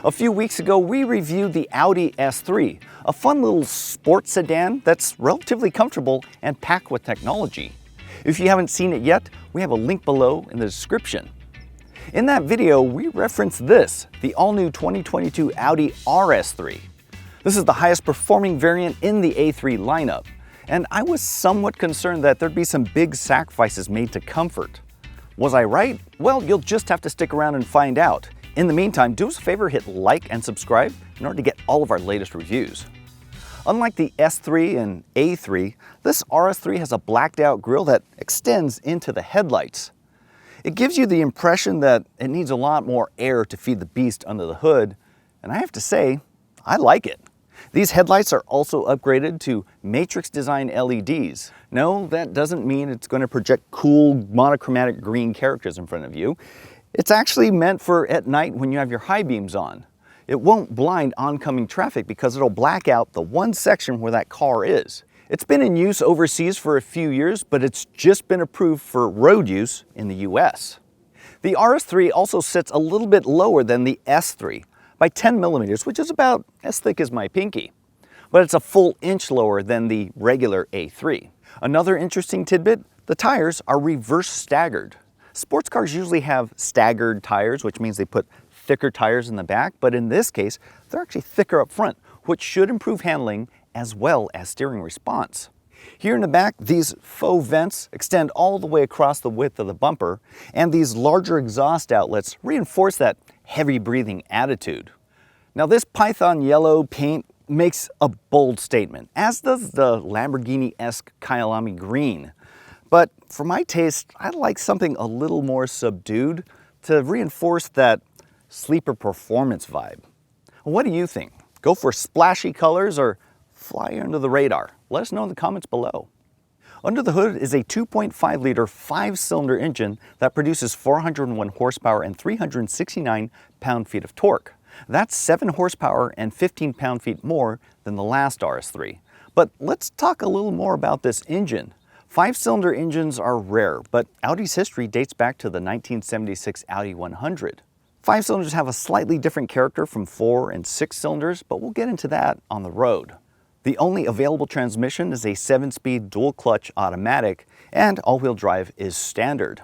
A few weeks ago, we reviewed the Audi S3, a fun little sports sedan that's relatively comfortable and packed with technology. If you haven't seen it yet, we have a link below in the description. In that video, we referenced this, the all-new 2022 Audi RS3. This is the highest performing variant in the A3 lineup, and I was somewhat concerned that there'd be some big sacrifices made to comfort. Was I right? Well, you'll just have to stick around and find out. In the meantime, do us a favor, hit like and subscribe in order to get all of our latest reviews. Unlike the S3 and A3, this RS3 has a blacked out grille that extends into the headlights. It gives you the impression that it needs a lot more air to feed the beast under the hood, and I have to say, I like it. These headlights are also upgraded to matrix design LEDs. No, that doesn't mean it's going to project cool monochromatic green characters in front of you. It's actually meant for at night when you have your high beams on. It won't blind oncoming traffic because it'll black out the one section where that car is. It's been in use overseas for a few years, but it's just been approved for road use in the US. The RS3 also sits a little bit lower than the S3 by 10 millimeters, which is about as thick as my pinky. But it's a full inch lower than the regular A3. Another interesting tidbit, the tires are reverse staggered. Sports cars usually have staggered tires, which means they put thicker tires in the back, but in this case, they're actually thicker up front, which should improve handling as well as steering response. Here in the back, these faux vents extend all the way across the width of the bumper, and these larger exhaust outlets reinforce that heavy breathing attitude. Now this Python yellow paint makes a bold statement, as does the Lamborghini-esque Kyalami green. But for my taste, I like something a little more subdued to reinforce that sleeper performance vibe. What do you think? Go for splashy colors or fly under the radar? Let us know in the comments below. Under the hood is a 2.5-liter 5-cylinder engine that produces 401 horsepower and 369 pound-feet of torque. That's 7 horsepower and 15 pound-feet more than the last RS3. But let's talk a little more about this engine. 5-cylinder engines are rare, but Audi's history dates back to the 1976 Audi 100. 5 cylinders have a slightly different character from 4 and 6 cylinders, but we'll get into that on the road. The only available transmission is a 7-speed dual-clutch automatic, and all-wheel drive is standard.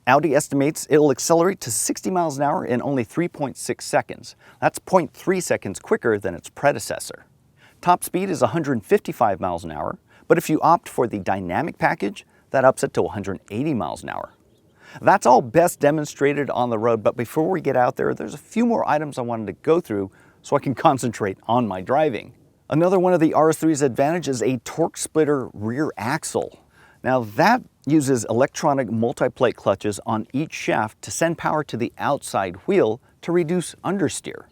Audi estimates it'll accelerate to 60 miles an hour in only 3.6 seconds. That's 0.3 seconds quicker than its predecessor. Top speed is 155 miles an hour, but if you opt for the dynamic package, that ups it to 180 miles an hour. That's all best demonstrated on the road, but before we get out there, there's a few more items I wanted to go through so I can concentrate on my driving. Another one of the RS3's advantages is a torque splitter rear axle. Now that uses electronic multi-plate clutches on each shaft to send power to the outside wheel to reduce understeer.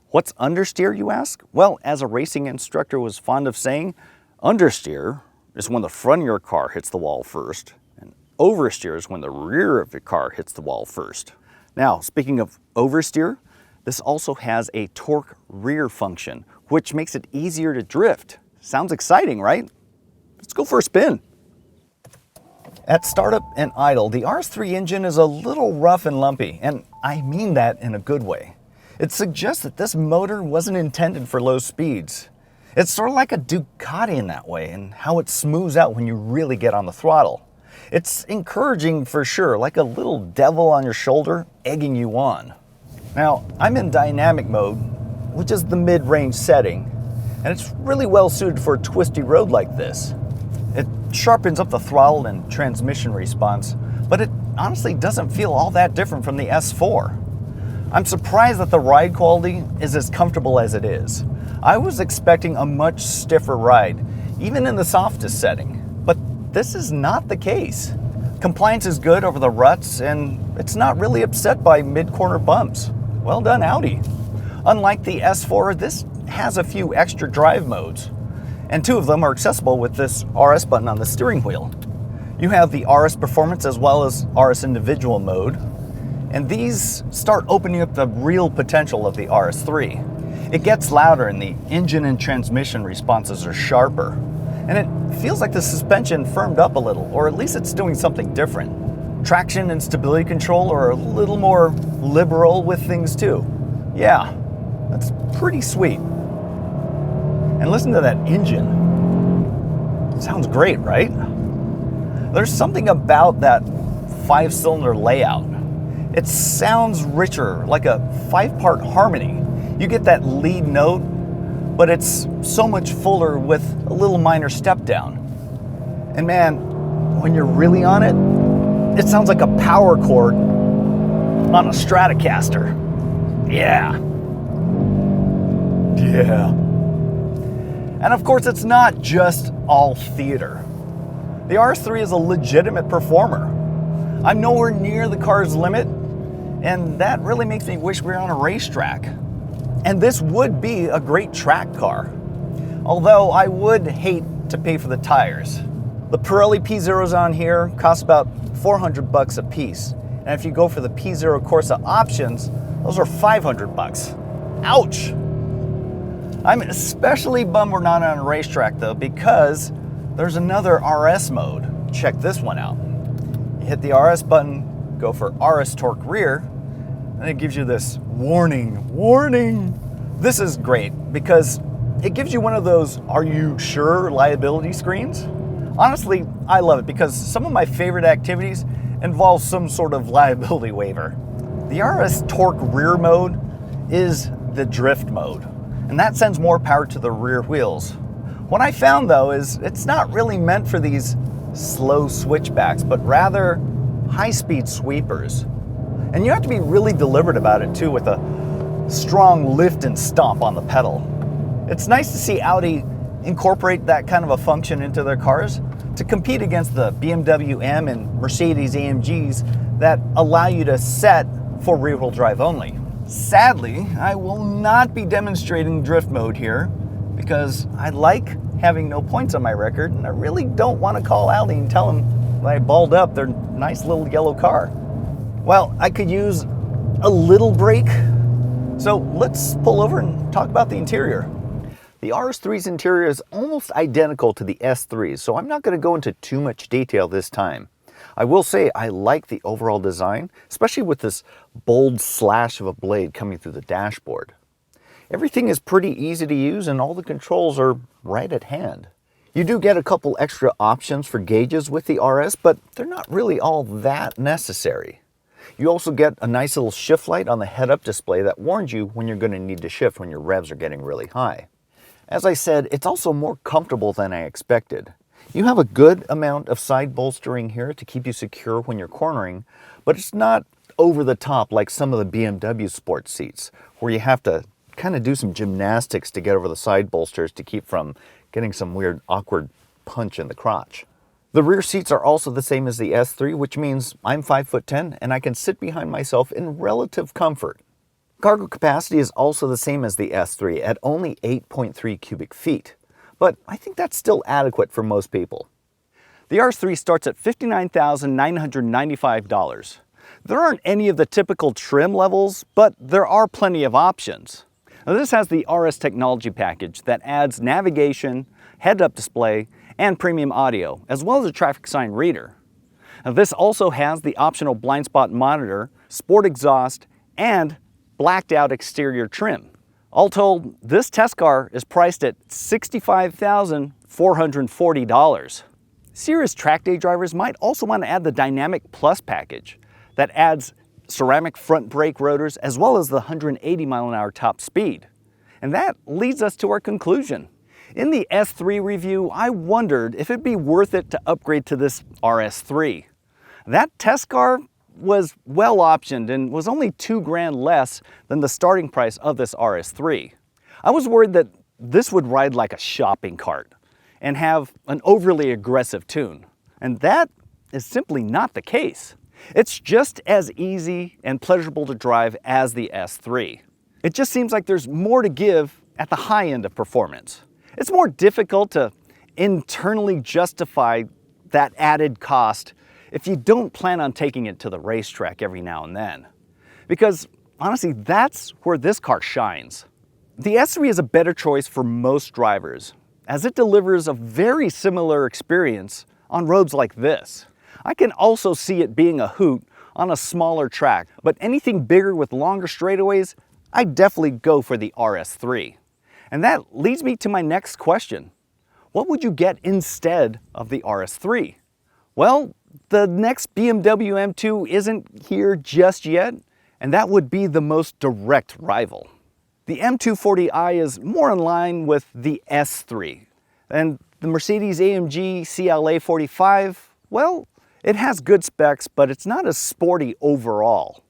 What's understeer, you ask? Well, as a racing instructor was fond of saying, understeer is when the front of your car hits the wall first, and oversteer is when the rear of your car hits the wall first. Now, speaking of oversteer, this also has a torque rear function, which makes it easier to drift. Sounds exciting, right? Let's go for a spin. At startup and idle, the RS3 engine is a little rough and lumpy, and I mean that in a good way. It suggests that this motor wasn't intended for low speeds. It's sort of like a Ducati in that way, and how it smooths out when you really get on the throttle. It's encouraging for sure, like a little devil on your shoulder egging you on. Now, I'm in dynamic mode, which is the mid-range setting, and it's really well suited for a twisty road like this. It sharpens up the throttle and transmission response, but it honestly doesn't feel all that different from the S4. I'm surprised that the ride quality is as comfortable as it is. I was expecting a much stiffer ride, even in the softest setting, but this is not the case. Compliance is good over the ruts, and it's not really upset by mid-corner bumps. Well done, Audi. Unlike the S4, this has a few extra drive modes, and 2 of them are accessible with this RS button on the steering wheel. You have the RS Performance as well as RS Individual mode, and these start opening up the real potential of the RS3. It gets louder and the engine and transmission responses are sharper, and it feels like the suspension firmed up a little, or at least it's doing something different. Traction and stability control are a little more liberal with things too. Yeah, That's pretty sweet. And listen to that engine. Sounds great, right? There's something about that 5-cylinder layout. It sounds richer, like a 5-part harmony. You get that lead note, but it's so much fuller with a little minor step down. And man, when you're really on it, it sounds like a power chord on a Stratocaster. Yeah. Yeah. And of course, it's not just all theater. The RS3 is a legitimate performer. I'm nowhere near the car's limit, and that really makes me wish we were on a racetrack. And this would be a great track car, although I would hate to pay for the tires. The Pirelli P0s on here cost about $400 a piece, and if you go for the P0 Corsa options, those are $500. Ouch! I'm especially bummed we're not on a racetrack though, because there's another RS mode. Check this one out. You hit the RS button, go for RS torque rear, and it gives you this warning. This is great because it gives you one of those "are you sure" liability screens. Honestly, I love it because some of my favorite activities involve some sort of liability waiver. The RS torque rear mode is the drift mode, and that sends more power to the rear wheels. What I found though is it's not really meant for these slow switchbacks, but rather high-speed sweepers. And you have to be really deliberate about it too, with a strong lift and stomp on the pedal. It's nice to see Audi incorporate that kind of a function into their cars to compete against the BMW M and Mercedes AMGs that allow you to set for rear-wheel drive only. Sadly, I will not be demonstrating drift mode here because I like having no points on my record, and I really don't want to call Audi and tell them that I balled up their nice little yellow car. Well, I could use a little brake, so let's pull over and talk about the interior. The RS3's interior is almost identical to the S3's, so I'm not going to go into too much detail this time. I will say I like the overall design, especially with this bold slash of a blade coming through the dashboard. Everything is pretty easy to use and all the controls are right at hand. You do get a couple extra options for gauges with the RS, but they're not really all that necessary. You also get a nice little shift light on the head-up display that warns you when you're going to need to shift when your revs are getting really high. As I said, it's also more comfortable than I expected. You have a good amount of side bolstering here to keep you secure when you're cornering, but it's not over the top like some of the BMW sports seats, where you have to kind of do some gymnastics to get over the side bolsters to keep from getting some weird awkward punch in the crotch. The rear seats are also the same as the S3, which means I'm 5'10" and I can sit behind myself in relative comfort. Cargo capacity is also the same as the S3 at only 8.3 cubic feet, but I think that's still adequate for most people. The RS3 starts at $59,995. There aren't any of the typical trim levels, but there are plenty of options. Now, this has the RS technology package that adds navigation, head-up display, and premium audio, as well as a traffic sign reader. Now, this also has the optional blind spot monitor, sport exhaust, and blacked out exterior trim. All told, this test car is priced at $65,440. Serious track day drivers might also want to add the Dynamic Plus package that adds ceramic front brake rotors as well as the 180 mile-an-hour top speed. And that leads us to our conclusion. In the S3 review, I wondered if it'd be worth it to upgrade to this RS3. That test car was well optioned and was only $2,000 less than the starting price of this RS3. I was worried that this would ride like a shopping cart and have an overly aggressive tune, and that is simply not the case. It's just as easy and pleasurable to drive as the S3. It just seems like there's more to give at the high end of performance. It's more difficult to internally justify that added cost if you don't plan on taking it to the racetrack every now and then. Because honestly, that's where this car shines. The S3 is a better choice for most drivers, as it delivers a very similar experience on roads like this. I can also see it being a hoot on a smaller track, but anything bigger with longer straightaways, I'd definitely go for the RS3. And that leads me to my next question. What would you get instead of the RS3? Well, the next BMW M2 isn't here just yet, and that would be the most direct rival. The M240i is more in line with the S3, and the Mercedes-AMG CLA 45, well, it has good specs, but it's not as sporty overall.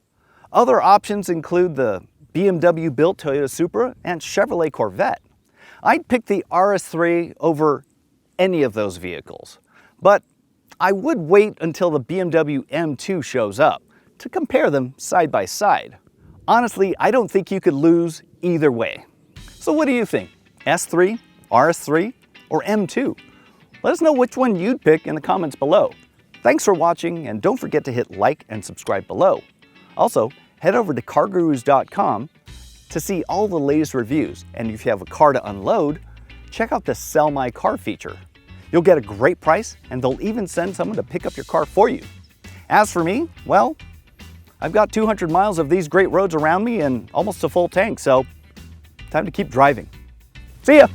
Other options include the BMW-built Toyota Supra and Chevrolet Corvette. I'd pick the RS3 over any of those vehicles, but I would wait until the BMW M2 shows up to compare them side by side. Honestly, I don't think you could lose either way. So what do you think? S3, RS3, or M2? Let us know which one you'd pick in the comments below. Thanks for watching, and don't forget to hit like and subscribe below. Also, head over to CarGurus.com to see all the latest reviews, and if you have a car to unload, check out the Sell My Car feature. You'll get a great price, and they'll even send someone to pick up your car for you. As for me, well, I've got 200 miles of these great roads around me and almost a full tank, so time to keep driving. See ya!